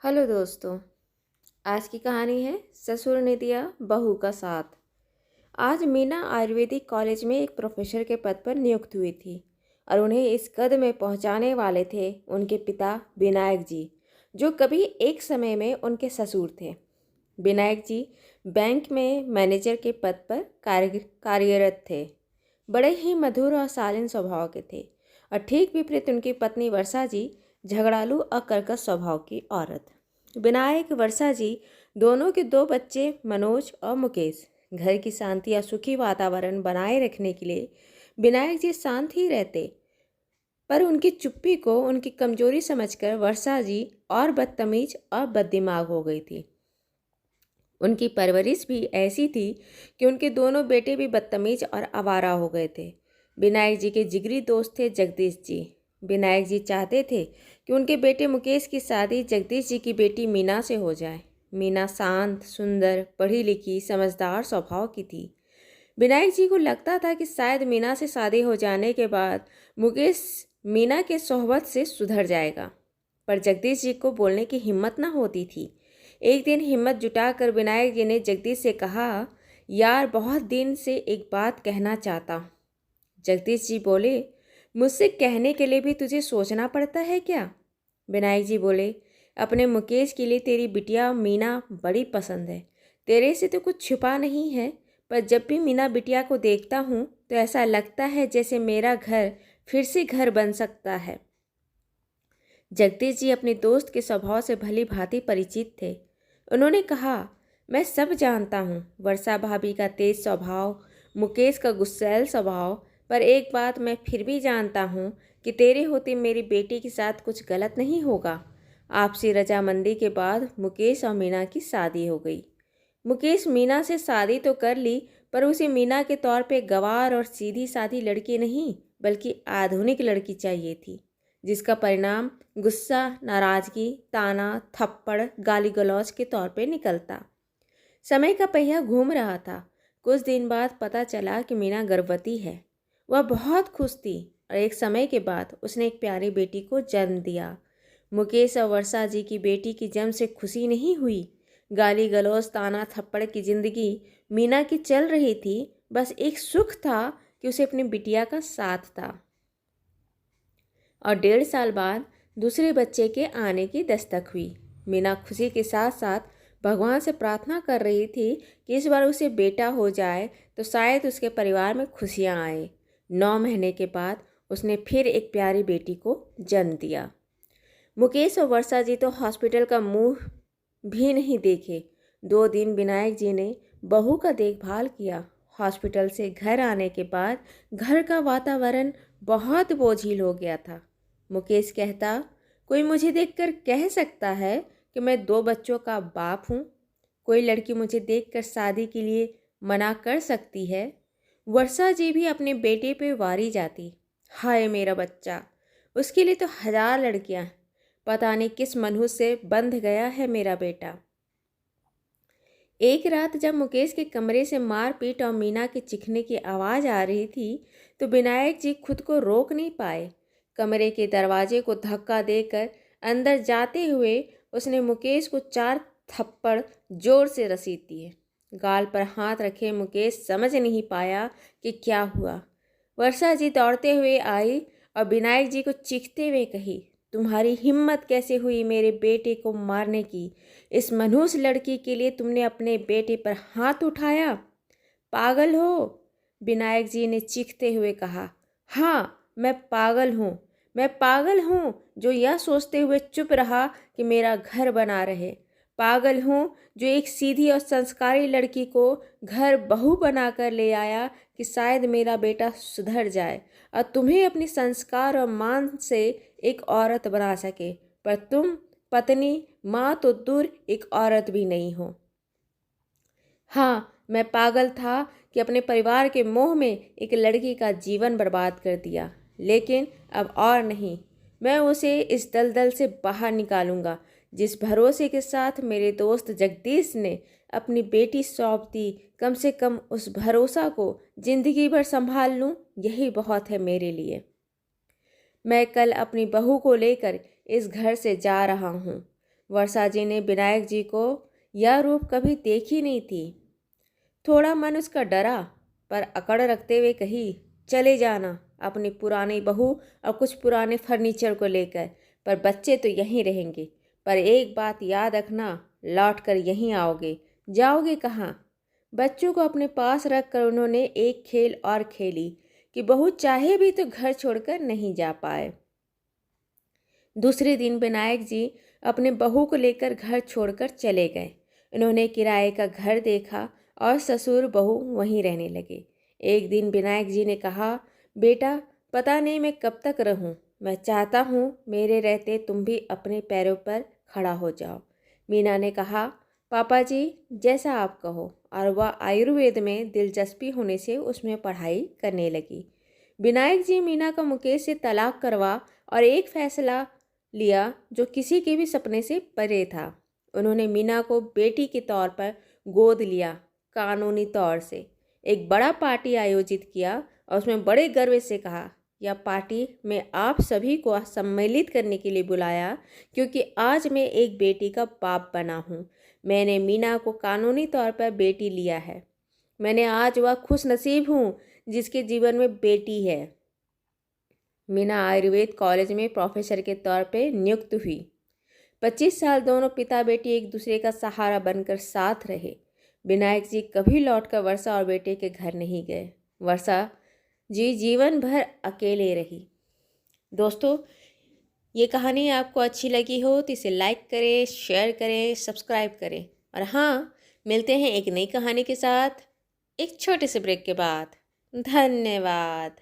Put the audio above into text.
Hello दोस्तों। आज की कहानी है ससुर ने दिया बहू का साथ। आज मीना आयुर्वेदिक कॉलेज में एक प्रोफेसर के पद पर नियुक्त हुई थी और उन्हें इस कद में पहुंचाने वाले थे उनके पिता विनायक जी, जो कभी एक समय में उनके ससुर थे। विनायक जी बैंक में मैनेजर के पद पर कार्यरत थे। बड़े ही मधुर और शालीन स्वभाव के थे और ठीक विपरीत उनकी पत्नी वर्षा जी झगड़ालू और कर्कश स्वभाव की औरत। विनायक वर्षा जी दोनों के दो बच्चे मनोज और मुकेश। घर की शांति और सुखी वातावरण बनाए रखने के लिए विनायक जी शांत ही रहते, पर उनकी चुप्पी को उनकी कमजोरी समझकर वर्षा जी और बदतमीज और बददिमाग हो गई थी। उनकी परवरिश भी ऐसी थी कि उनके दोनों बेटे भी बदतमीज और आवारा हो गए थे। विनायक जी के जिगरी दोस्त थे जगदीश जी। विनायक जी चाहते थे कि उनके बेटे मुकेश की शादी जगदीश जी की बेटी मीना से हो जाए। मीना शांत, सुंदर, पढ़ी लिखी, समझदार स्वभाव की थी। विनायक जी को लगता था कि शायद मीना से शादी हो जाने के बाद मुकेश मीना के सोहबत से सुधर जाएगा, पर जगदीश जी को बोलने की हिम्मत न होती थी। एक दिन हिम्मत जुटाकर विनायक जी ने जगदीश से कहा, यार बहुत दिन से एक बात कहना चाहता हूँ। जगदीश जी बोले, मुझसे कहने के लिए भी तुझे सोचना पड़ता है क्या? विनायक जी बोले, अपने मुकेश के लिए तेरी बिटिया मीना बड़ी पसंद है। तेरे से तो कुछ छुपा नहीं है, पर जब भी मीना बिटिया को देखता हूँ तो ऐसा लगता है जैसे मेरा घर फिर से घर बन सकता है। जगदीश जी अपने दोस्त के स्वभाव से भली भांति परिचित थे। उन्होंने कहा, मैं सब जानता हूँ, वर्षा भाभी का तेज स्वभाव, मुकेश का गुस्सैल स्वभाव, पर एक बात मैं फिर भी जानता हूँ कि तेरे होते मेरी बेटी के साथ कुछ गलत नहीं होगा। आपसी रजामंदी के बाद मुकेश और मीना की शादी हो गई। मुकेश मीना से शादी तो कर ली, पर उसे मीना के तौर पे गंवार और सीधी सादी लड़की नहीं बल्कि आधुनिक लड़की चाहिए थी, जिसका परिणाम गुस्सा, नाराजगी, ताना, थप्पड़, गाली गलौज के तौर पे निकलता। समय का पहिया घूम रहा था। कुछ दिन बाद पता चला कि मीना गर्भवती है। वह बहुत खुश थी और एक समय के बाद उसने एक प्यारी बेटी को जन्म दिया। मुकेश और वर्षा जी की बेटी की जन्म से खुशी नहीं हुई। गाली गलौज, ताना थप्पड़ की जिंदगी मीना की चल रही थी। बस एक सुख था कि उसे अपनी बिटिया का साथ था। और 1.5 साल बाद दूसरे बच्चे के आने की दस्तक हुई। मीना खुशी के साथ साथ भगवान से प्रार्थना कर रही थी कि इस बार उसे बेटा हो जाए तो शायद उसके परिवार में खुशियाँ आए। 9 महीने के बाद उसने फिर एक प्यारी बेटी को जन्म दिया। मुकेश और वर्षा जी तो हॉस्पिटल का मुंह भी नहीं देखे। 2 दिन विनायक जी ने बहू का देखभाल किया। हॉस्पिटल से घर आने के बाद घर का वातावरण बहुत बोझिल हो गया था। मुकेश कहता, कोई मुझे देखकर कह सकता है कि मैं 2 बच्चों का बाप हूँ? कोई लड़की मुझे देखकर शादी के लिए मना कर सकती है? वर्षा जी भी अपने बेटे पे वारी जाती, हाय मेरा बच्चा, उसके लिए तो 1000 लड़कियाँ, पता नहीं किस मनहूस से बंध गया है मेरा बेटा। एक रात जब मुकेश के कमरे से मारपीट और मीना के चिखने की आवाज़ आ रही थी तो विनायक जी खुद को रोक नहीं पाए। कमरे के दरवाजे को धक्का देकर अंदर जाते हुए उसने मुकेश को 4 थप्पड़ जोर से रसीद दिए। गाल पर हाथ रखे मुकेश समझ नहीं पाया कि क्या हुआ। वर्षा जी दौड़ते हुए आई और विनायक जी को चीखते हुए कही, तुम्हारी हिम्मत कैसे हुई मेरे बेटे को मारने की? इस मनहूस लड़की के लिए तुमने अपने बेटे पर हाथ उठाया? पागल हो? विनायक जी ने चीखते हुए कहा, हाँ मैं पागल हूँ। मैं पागल हूँ जो यह सोचते हुए चुप रहा कि मेरा घर बना रहे। पागल हूँ जो एक सीधी और संस्कारी लड़की को घर बहू बनाकर ले आया कि शायद मेरा बेटा सुधर जाए और तुम्हें अपनी संस्कार और मान से एक औरत बना सके, पर तुम पत्नी, माँ तो दूर एक औरत भी नहीं हो। हाँ, मैं पागल था कि अपने परिवार के मोह में एक लड़की का जीवन बर्बाद कर दिया, लेकिन अब और नहीं। मैं उसे इस दलदल से बाहर निकालूंगा जिस भरोसे के साथ मेरे दोस्त जगदीश ने अपनी बेटी सौंप दी। कम से कम उस भरोसा को जिंदगी भर संभाल लूँ, यही बहुत है मेरे लिए। मैं कल अपनी बहू को लेकर इस घर से जा रहा हूँ। वर्षा जी ने विनायक जी को यह रूप कभी देखी नहीं थी। थोड़ा मन उसका डरा, पर अकड़ रखते हुए कही, चले जाना अपनी पुरानी बहू और कुछ पुराने फर्नीचर को लेकर, पर बच्चे तो यहीं रहेंगे। पर एक बात याद रखना, लौट कर यहीं आओगे, जाओगे कहाँ। बच्चों को अपने पास रखकर उन्होंने एक खेल और खेली कि बहू चाहे भी तो घर छोड़कर नहीं जा पाए। दूसरे दिन विनायक जी अपने बहू को लेकर घर छोड़कर चले गए। उन्होंने किराए का घर देखा और ससुर बहू वहीं रहने लगे। एक दिन विनायक जी ने कहा, बेटा पता नहीं मैं कब तक रहूं, मैं चाहता हूं मेरे रहते तुम भी अपने पैरों पर खड़ा हो जाओ। मीना ने कहा, पापा जी जैसा आप कहो, और वह आयुर्वेद में दिलचस्पी होने से उसमें पढ़ाई करने लगी। विनायक जी मीना का मुकेश से तलाक करवा और एक फैसला लिया जो किसी के भी सपने से परे था। उन्होंने मीना को बेटी के तौर पर गोद लिया, कानूनी तौर से एक बड़ा पार्टी आयोजित किया और उसमें बड़े गर्व से कहा, यह पार्टी में आप सभी को सम्मिलित करने के लिए बुलाया क्योंकि आज मैं एक बेटी का बाप बना हूँ। मैंने मीना को कानूनी तौर पर बेटी लिया है। मैंने आज वह खुश नसीब हूँ जिसके जीवन में बेटी है। मीना आयुर्वेद कॉलेज में प्रोफेसर के तौर पे नियुक्त हुई। 25 साल दोनों पिता बेटी एक दूसरे का सहारा बनकर साथ रहे। विनायक जी कभी लौटकर वर्षा और बेटे के घर नहीं गए। वर्षा जी जीवन भर अकेले रही। दोस्तों, ये कहानी आपको अच्छी लगी हो तो इसे लाइक करें, शेयर करें, सब्सक्राइब करें। और हाँ, मिलते हैं एक नई कहानी के साथ एक छोटे से ब्रेक के बाद। धन्यवाद।